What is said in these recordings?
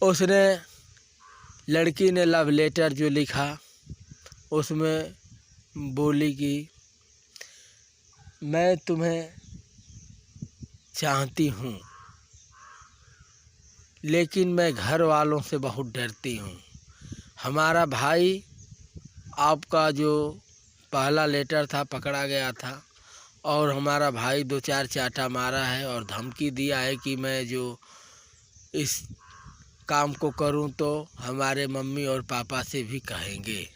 उसने लड़की ने लव लेटर जो लिखा उसमें बोली कि मैं तुम्हें चाहती हूँ, लेकिन मैं घर वालों से बहुत डरती हूँ। हमारा भाई आपका जो पहला लेटर था पकड़ा गया था और हमारा भाई 2-4 चांटा मारा है और धमकी दिया है कि मैं जो इस काम को करूं तो हमारे मम्मी और पापा से भी कहेंगे।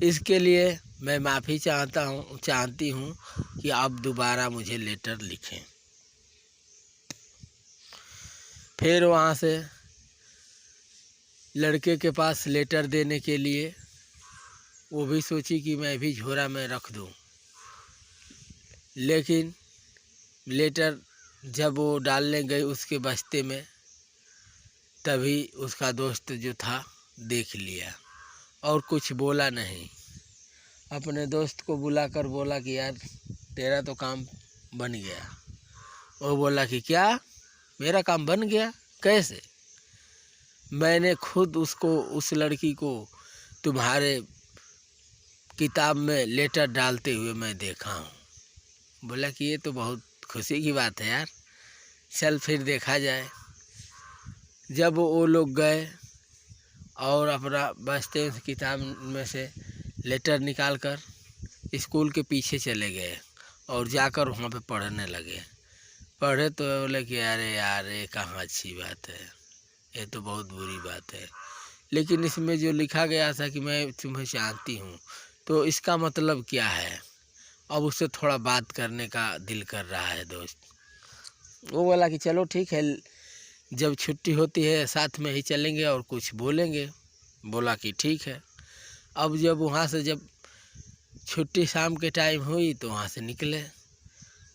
इसके लिए मैं माफ़ी चाहती हूं कि आप दोबारा मुझे लेटर लिखें। फिर वहाँ से लड़के के पास लेटर देने के लिए वो भी सोची कि मैं भी झोरा में रख दूं, लेकिन लेटर जब वो डालने गई उसके बस्ते में, तभी उसका दोस्त जो था देख लिया और कुछ बोला नहीं। अपने दोस्त को बुलाकर बोला कि यार तेरा तो काम बन गया। वो बोला कि क्या मेरा काम बन गया, कैसे? मैंने खुद उस लड़की को तुम्हारे किताब में लेटर डालते हुए मैं देखा हूँ। बोला कि ये तो बहुत खुशी की बात है यार, चल फिर देखा जाए। जब वो लोग गए और अपना बस्ते से किताब में से लेटर निकाल कर स्कूल के पीछे चले गए और जाकर वहाँ पे पढ़ने लगे। पढ़े तो बोले कि अरे यार ये कहाँ अच्छी बात है, ये तो बहुत बुरी बात है। लेकिन इसमें जो लिखा गया था कि मैं तुम्हें चाहती हूँ, तो इसका मतलब क्या है? अब उससे थोड़ा बात करने का दिल कर रहा है दोस्त। वो बोला कि चलो ठीक है, जब छुट्टी होती है साथ में ही चलेंगे और कुछ बोलेंगे। बोला कि ठीक है। अब जब वहाँ से जब छुट्टी शाम के टाइम हुई तो वहाँ से निकले।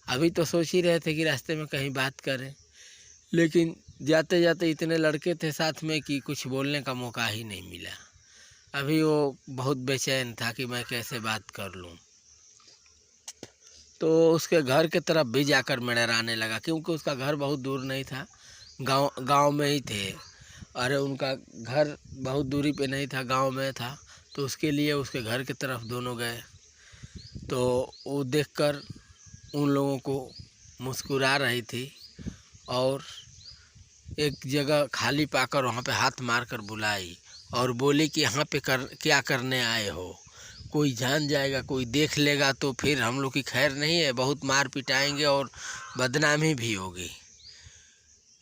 अभी तो सोच ही रहे थे कि रास्ते में कहीं बात करें, लेकिन जाते जाते इतने लड़के थे साथ में कि कुछ बोलने का मौका ही नहीं मिला। अभी वो बहुत बेचैन था कि मैं कैसे बात कर लूँ। तो उसके घर के तरफ भी जाकर मंडराने लगा, क्योंकि उसका घर बहुत दूर नहीं था, गांव में ही थे। अरे उनका घर बहुत दूरी पे नहीं था, गांव में था। तो उसके लिए उसके घर की तरफ दोनों गए तो वो देखकर उन लोगों को मुस्कुरा रही थी और एक जगह खाली पाकर वहाँ पे हाथ मारकर बुलाई और बोली कि यहाँ पे क्या करने आए हो? कोई जान जाएगा, कोई देख लेगा तो फिर हम लोग की खैर नहीं है, बहुत मार पिटाएंगे और बदनामी भी होगी।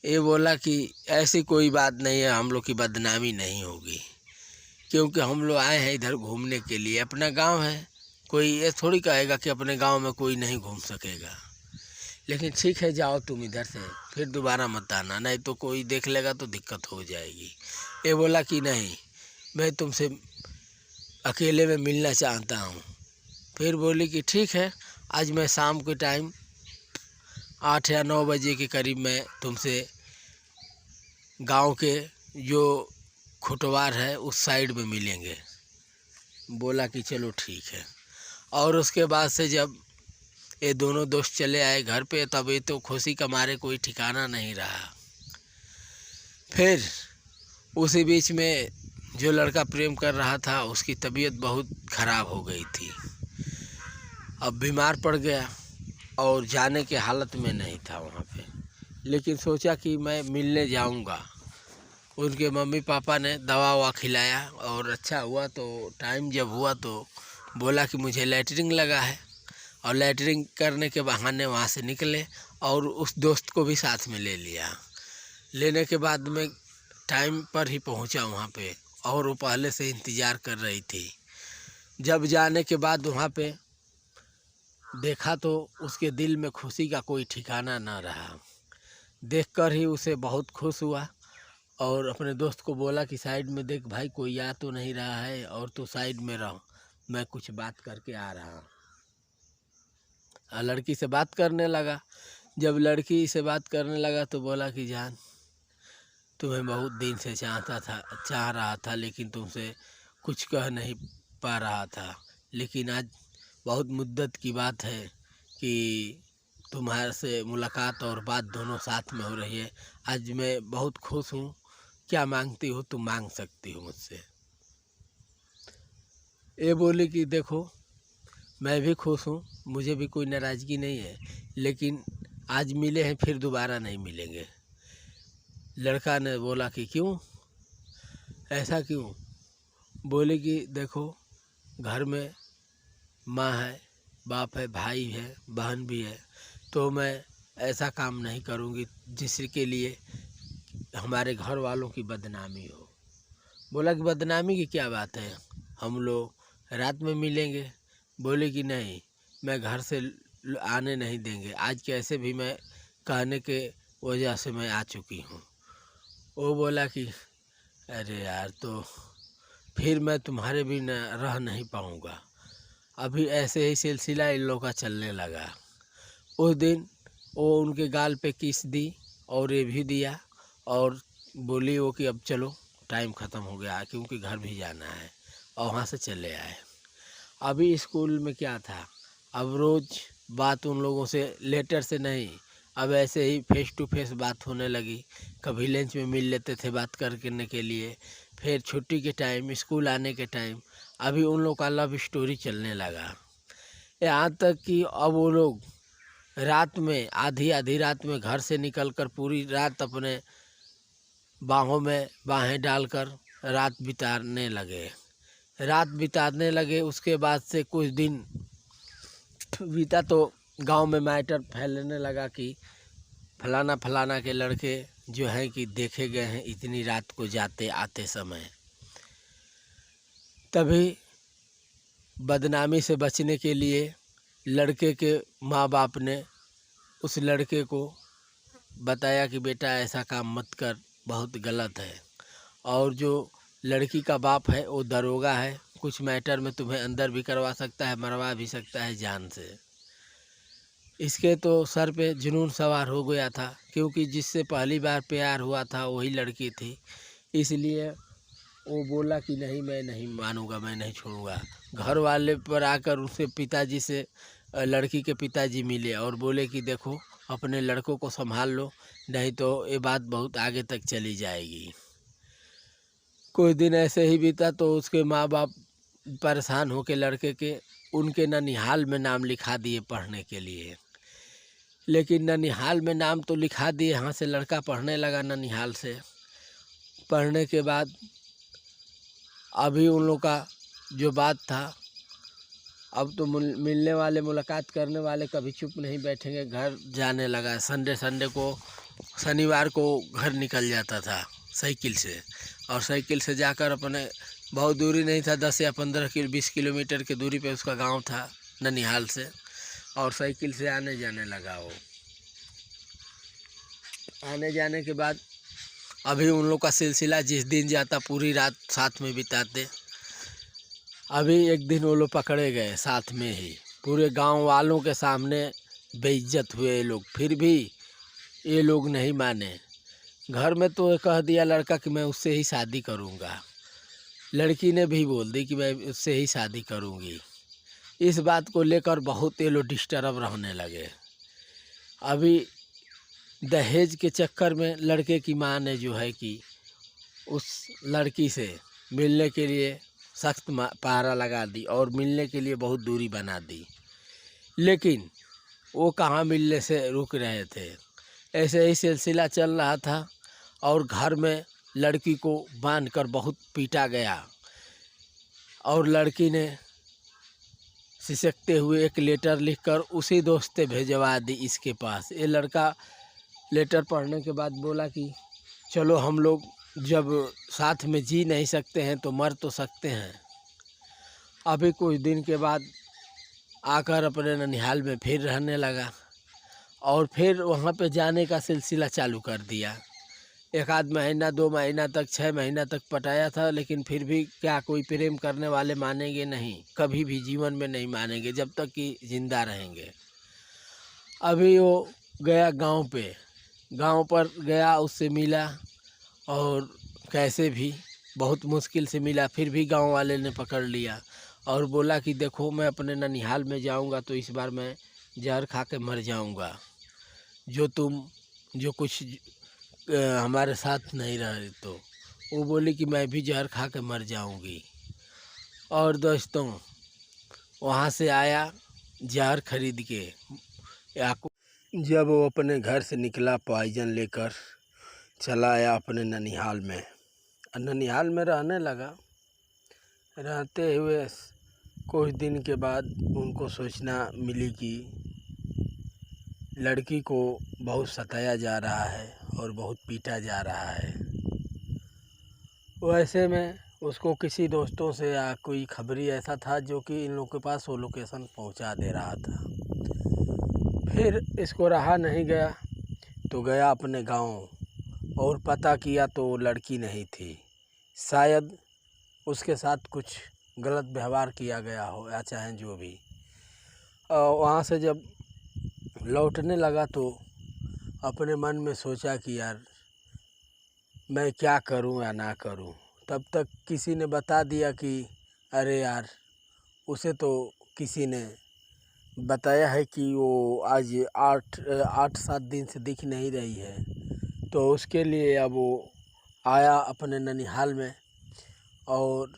ये बोला कि ऐसी कोई बात नहीं है, हम लोग की बदनामी नहीं होगी, क्योंकि हम लोग आए हैं इधर घूमने के लिए, अपना गांव है। कोई ये थोड़ी कहेगा कि अपने गांव में कोई नहीं घूम सकेगा। लेकिन ठीक है, जाओ तुम इधर से, फिर दोबारा मत आना, नहीं तो कोई देख लेगा तो दिक्कत हो जाएगी। ये बोला कि नहीं, मैं तुमसे अकेले में मिलना चाहता हूँ। फिर बोली कि ठीक है, आज मैं शाम के टाइम 8 या 9 बजे के करीब मैं तुमसे गांव के जो खुटवार है उस साइड में मिलेंगे। बोला कि चलो ठीक है। और उसके बाद से जब ये दोनों दोस्त चले आए घर पे, तब ये तो खुशी का मारे कोई ठिकाना नहीं रहा। फिर उसी बीच में जो लड़का प्रेम कर रहा था उसकी तबीयत बहुत ख़राब हो गई थी, अब बीमार पड़ गया और जाने के हालत में नहीं था वहाँ पे। लेकिन सोचा कि मैं मिलने जाऊँगा। उनके मम्मी पापा ने दवा ववा खिलाया और अच्छा हुआ। तो टाइम जब हुआ तो बोला कि मुझे लैटरिन लगा है, और लैटरिन करने के बहाने वहाँ से निकले और उस दोस्त को भी साथ में ले लिया। लेने के बाद में टाइम पर ही पहुँचा वहाँ पे, और वो पहले से इंतज़ार कर रही थी। जब जाने के बाद वहाँ पे देखा तो उसके दिल में खुशी का कोई ठिकाना न रहा। देखकर ही उसे बहुत खुश हुआ और अपने दोस्त को बोला कि साइड में देख भाई, कोई आ तो नहीं रहा है, और तो साइड में रहो, मैं कुछ बात करके आ रहा हूँ। लड़की से बात करने लगा। जब लड़की से बात करने लगा तो बोला कि जान, तुम्हें बहुत दिन से चाह रहा था, लेकिन तुमसे कुछ कह नहीं पा रहा था। लेकिन आज बहुत मुद्दत की बात है कि तुम्हारे से मुलाकात और बात दोनों साथ में हो रही है। आज मैं बहुत खुश हूँ। क्या मांगती हो तुम मांग सकती हो मुझसे। ये बोली कि देखो मैं भी खुश हूँ, मुझे भी कोई नाराज़गी नहीं है, लेकिन आज मिले हैं फिर दोबारा नहीं मिलेंगे। लड़का ने बोला कि क्यों, ऐसा क्यों। बोले कि देखो घर में माँ है, बाप है, भाई है, बहन भी है, तो मैं ऐसा काम नहीं करूँगी जिसके लिए हमारे घर वालों की बदनामी हो। बोला कि बदनामी की क्या बात है, हम लोग रात में मिलेंगे। बोले कि नहीं, मैं घर से आने नहीं देंगे, आज कैसे भी मैं कहने के वजह से मैं आ चुकी हूँ। वो बोला कि अरे यार, तो फिर मैं तुम्हारे बिना रह नहीं पाऊँगा। अभी ऐसे ही सिलसिला इन लोगों का चलने लगा। उस दिन वो उनके गाल पे किस दी और ये भी दिया और बोली वो कि अब चलो टाइम ख़त्म हो गया क्योंकि घर भी जाना है, और वहाँ से चले आए। अभी स्कूल में क्या था, अब रोज़ बात उन लोगों से लेटर से नहीं, अब ऐसे ही फेस टू फेस बात होने लगी। कभी लंच में मिल लेते थे बात करने के लिए, फिर छुट्टी के टाइम, स्कूल आने के टाइम अभी उन लोग का लव स्टोरी चलने लगा। यहाँ तक कि अब वो लोग रात में आधी आधी रात में घर से निकलकर पूरी रात अपने बाहों में बाहें डालकर रात बिताने लगे। उसके बाद से कुछ दिन बीता तो गांव में मैटर फैलने लगा कि फलाना फलाना के लड़के जो हैं कि देखे गए हैं इतनी रात को जाते आते समय। तभी बदनामी से बचने के लिए लड़के के माँ बाप ने उस लड़के को बताया कि बेटा ऐसा काम मत कर, बहुत गलत है। और जो लड़की का बाप है वो दरोगा है, कुछ मैटर में तुम्हें अंदर भी करवा सकता है, मरवा भी सकता है जान से। इसके तो सर पे जुनून सवार हो गया था, क्योंकि जिससे पहली बार प्यार हुआ था वही लड़की थी। इसलिए वो बोला कि नहीं, मैं नहीं मानूंगा, मैं नहीं छोड़ूंगा। घर वाले पर आकर उनसे पिताजी से लड़की के पिताजी मिले और बोले कि देखो अपने लड़कों को संभाल लो, नहीं तो ये बात बहुत आगे तक चली जाएगी। कुछ दिन ऐसे ही बीता तो उसके माँ बाप परेशान होकर लड़के के उनके ननिहाल में नाम लिखा दिए पढ़ने के लिए। लेकिन ननिहाल में नाम तो लिखा दिए, यहाँ से लड़का पढ़ने लगा ननिहाल से। पढ़ने के बाद अभी उन लोग का जो बात था, अब तो मिलने वाले, मुलाकात करने वाले कभी चुप नहीं बैठेंगे, घर जाने लगा। संडे को, शनिवार को घर निकल जाता था साइकिल से, और साइकिल से जाकर अपने, बहुत दूरी नहीं था, 10 या 20 किलोमीटर की दूरी पे उसका गांव था ननिहाल से, और साइकिल से आने जाने लगा वो। आने जाने के बाद अभी उन लोग का सिलसिला जिस दिन जाता पूरी रात साथ में बिताते। अभी एक दिन वो लोग पकड़े गए साथ में ही, पूरे गांव वालों के सामने बेइज्जत हुए ये लोग, फिर भी ये लोग नहीं माने। घर में तो कह दिया लड़का कि मैं उससे ही शादी करूंगा, लड़की ने भी बोल दी कि मैं उससे ही शादी करूंगी। इस बात को लेकर बहुत ये लोग डिस्टर्ब रहने लगे। अभी दहेज के चक्कर में लड़के की माँ ने जो है कि उस लड़की से मिलने के लिए सख्त पहरा लगा दी और मिलने के लिए बहुत दूरी बना दी। लेकिन वो कहाँ मिलने से रुक रहे थे, ऐसे ही सिलसिला चल रहा था। और घर में लड़की को बांधकर बहुत पीटा गया, और लड़की ने सिसकते हुए एक लेटर लिखकर उसी दोस्त से भेजवा दी इसके पास। ये लड़का लेटर पढ़ने के बाद बोला कि चलो हम लोग जब साथ में जी नहीं सकते हैं तो मर तो सकते हैं। अभी कुछ दिन के बाद आकर अपने ननिहाल में फिर रहने लगा, और फिर वहाँ पे जाने का सिलसिला चालू कर दिया। 1 महीना 2 महीना तक, 6 महीना तक पटाया था, लेकिन फिर भी क्या कोई प्रेम करने वाले मानेंगे नहीं, कभी भी जीवन में नहीं मानेंगे जब तक कि जिंदा रहेंगे। अभी वो गया गांव पर गया, उससे मिला, और कैसे भी बहुत मुश्किल से मिला, फिर भी गांव वाले ने पकड़ लिया और बोला कि देखो मैं अपने ननिहाल में जाऊंगा तो इस बार मैं जहर खा के मर जाऊंगा, जो कुछ हमारे साथ नहीं रहे तो। वो बोली कि मैं भी जहर खा के मर जाऊंगी। और दोस्तों, वहाँ से आया जहर खरीद के। याकूब जब वो अपने घर से निकला पॉइजन लेकर, चला आया अपने ननिहाल में। ननिहाल में रहने लगा। रहते हुए कुछ दिन के बाद उनको सूचना मिली कि लड़की को बहुत सताया जा रहा है और बहुत पीटा जा रहा है। वैसे में उसको किसी दोस्तों से या कोई खबरी ऐसा था जो कि इन लोगों के पास वो लोकेशन पहुंचा दे रहा था। फिर इसको रहा नहीं गया तो गया अपने गांव और पता किया तो वो लड़की नहीं थी। शायद उसके साथ कुछ गलत व्यवहार किया गया हो या चाहे जो भी। वहाँ से जब लौटने लगा तो अपने मन में सोचा कि यार मैं क्या करूं या ना करूं। तब तक किसी ने बता दिया कि अरे यार, उसे तो किसी ने बताया है कि वो आज 8-7 दिन से दिख नहीं रही है। तो उसके लिए अब वो आया अपने ननिहाल में और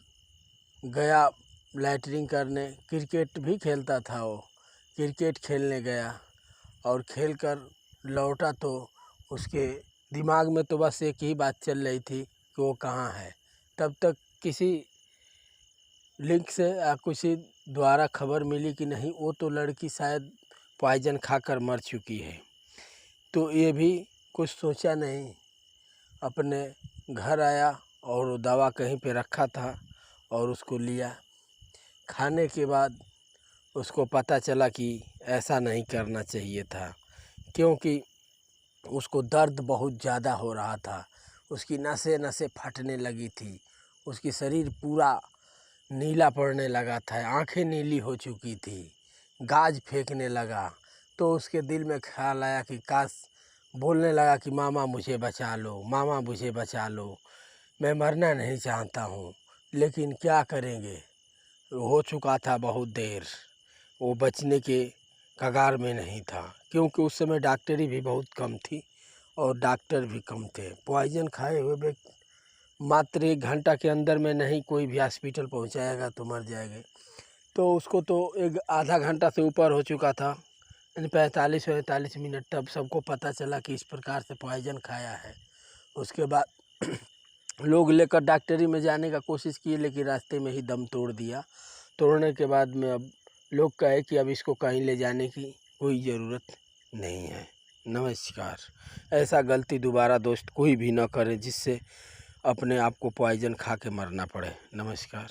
गया लैटरिन करने। क्रिकेट भी खेलता था वो, क्रिकेट खेलने गया और खेलकर लौटा तो उसके दिमाग में तो बस एक ही बात चल रही थी कि वो कहाँ है। तब तक किसी लिंक से या किसी द्वारा खबर मिली कि नहीं, वो तो लड़की शायद पॉइजन खाकर मर चुकी है। तो ये भी कुछ सोचा नहीं, अपने घर आया और वो दवा कहीं पे रखा था और उसको लिया। खाने के बाद उसको पता चला कि ऐसा नहीं करना चाहिए था, क्योंकि उसको दर्द बहुत ज़्यादा हो रहा था। उसकी नसें नसें फटने लगी थी, उसकी शरीर पूरा नीला पड़ने लगा था, आंखें नीली हो चुकी थी, गाज फेंकने लगा। तो उसके दिल में ख्याल आया कि काश, बोलने लगा कि मामा मुझे बचा लो, मामा मुझे बचा लो, मैं मरना नहीं चाहता हूँ, लेकिन क्या करेंगे, हो चुका था बहुत देर। वो बचने के कगार में नहीं था, क्योंकि उस समय डॉक्टरी भी बहुत कम थी और डॉक्टर भी कम थे। पॉइजन खाए हुए व्यक्ति मात्र 1 घंटा के अंदर में नहीं कोई भी हॉस्पिटल पहुंचाएगा तो मर जाएगा। तो उसको तो एक आधा घंटा से ऊपर हो चुका था, यानी 45-45 मिनट। तब सबको पता चला कि इस प्रकार से पॉइजन खाया है। उसके बाद लोग लेकर डॉक्टरी में जाने का कोशिश किए, लेकिन रास्ते में ही दम तोड़ दिया। तोड़ने के बाद में अब लोग कहे कि अब इसको कहीं ले जाने की कोई ज़रूरत नहीं है। नमस्कार। ऐसा गलती दोबारा दोस्त कोई भी ना करे जिससे अपने आप को पॉइजन खा के मरना पड़े। नमस्कार।